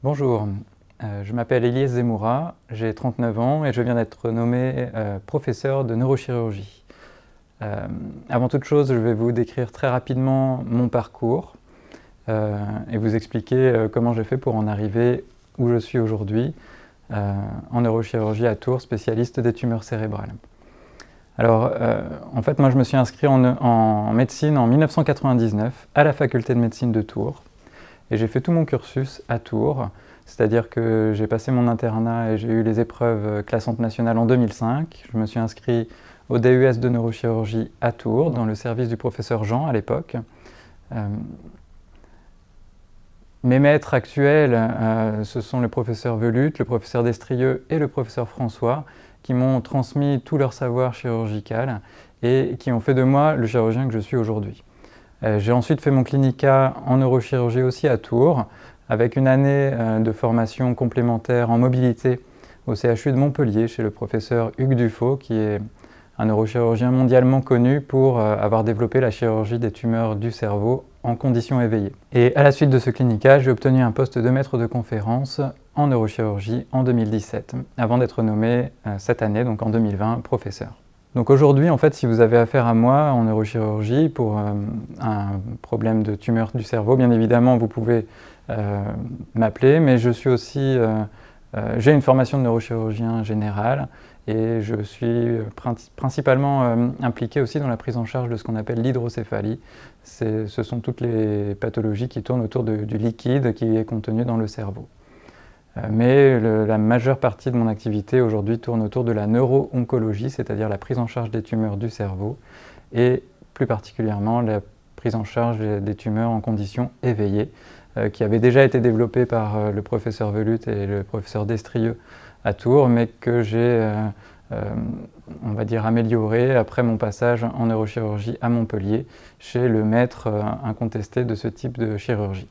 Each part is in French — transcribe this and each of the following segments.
Bonjour, je m'appelle Elias Zemmoura, j'ai 39 ans et je viens d'être nommé professeur de neurochirurgie. Avant toute chose, je vais vous décrire très rapidement mon parcours et vous expliquer comment j'ai fait pour en arriver où je suis aujourd'hui, en neurochirurgie à Tours, spécialiste des tumeurs cérébrales. Alors, en fait, moi je me suis inscrit en médecine en 1999 à la faculté de médecine de Tours. Et j'ai fait tout mon cursus à Tours, c'est-à-dire que j'ai passé mon internat et j'ai eu les épreuves classantes nationales en 2005. Je me suis inscrit au DUS de neurochirurgie à Tours, dans le service du professeur Jean à l'époque. Mes maîtres actuels, ce sont le professeur Velut, le professeur Destrieux et le professeur François, qui m'ont transmis tout leur savoir chirurgical et qui ont fait de moi le chirurgien que je suis aujourd'hui. J'ai ensuite fait mon clinica en neurochirurgie aussi à Tours, avec une année de formation complémentaire en mobilité au CHU de Montpellier, chez le professeur Hugues Dufaux, qui est un neurochirurgien mondialement connu pour avoir développé la chirurgie des tumeurs du cerveau en conditions éveillées. Et à la suite de ce clinica, j'ai obtenu un poste de maître de conférence en neurochirurgie en 2017, avant d'être nommé cette année, donc en 2020, professeur. Donc aujourd'hui, en fait, si vous avez affaire à moi en neurochirurgie pour un problème de tumeur du cerveau, bien évidemment, vous pouvez m'appeler, mais je suis aussi, j'ai une formation de neurochirurgien général et je suis principalement impliqué aussi dans la prise en charge de ce qu'on appelle l'hydrocéphalie. Ce sont toutes les pathologies qui tournent autour du liquide qui est contenu dans le cerveau. Mais la majeure partie de mon activité aujourd'hui tourne autour de la neuro-oncologie, c'est-à-dire la prise en charge des tumeurs du cerveau et plus particulièrement la prise en charge des tumeurs en conditions éveillées, qui avait déjà été développée par le professeur Velut et le professeur Destrieux à Tours, mais que j'ai, on va dire, amélioré après mon passage en neurochirurgie à Montpellier, chez le maître incontesté de ce type de chirurgie.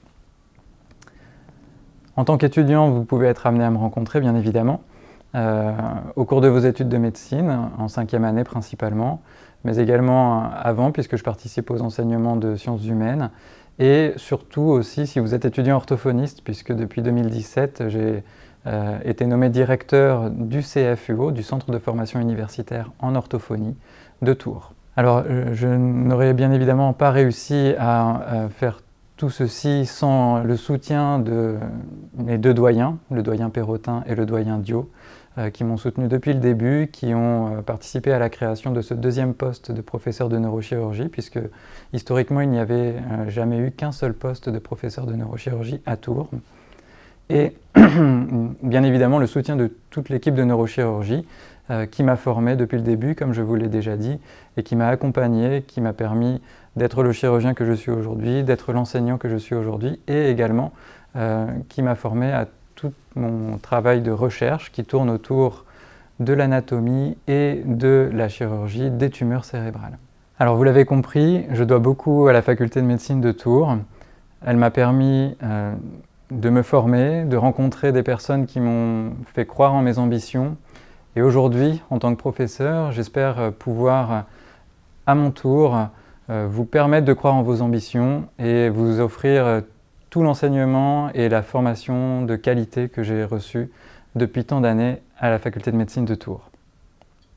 En tant qu'étudiant, vous pouvez être amené à me rencontrer, bien évidemment, au cours de vos études de médecine, en 5e année principalement, mais également avant, puisque je participe aux enseignements de sciences humaines, et surtout aussi si vous êtes étudiant orthophoniste, puisque depuis 2017, j'ai été nommé directeur du CFUO, du Centre de formation universitaire en orthophonie de Tours. Alors, je n'aurais bien évidemment pas réussi à faire tout ceci sans le soutien de mes deux doyens, le doyen Perrotin et le doyen Dio, qui m'ont soutenu depuis le début, qui ont participé à la création de ce deuxième poste de professeur de neurochirurgie, puisque historiquement il n'y avait jamais eu qu'un seul poste de professeur de neurochirurgie à Tours. Et bien évidemment le soutien de toute l'équipe de neurochirurgie qui m'a formé depuis le début, comme je vous l'ai déjà dit, et qui m'a accompagné, qui m'a permis d'être le chirurgien que je suis aujourd'hui, d'être l'enseignant que je suis aujourd'hui, et également qui m'a formé à tout mon travail de recherche qui tourne autour de l'anatomie et de la chirurgie des tumeurs cérébrales. Alors vous l'avez compris, je dois beaucoup à la faculté de médecine de Tours. Elle m'a permis de me former, de rencontrer des personnes qui m'ont fait croire en mes ambitions. Et aujourd'hui, en tant que professeur, j'espère pouvoir, à mon tour, vous permettre de croire en vos ambitions et vous offrir tout l'enseignement et la formation de qualité que j'ai reçue depuis tant d'années à la faculté de médecine de Tours.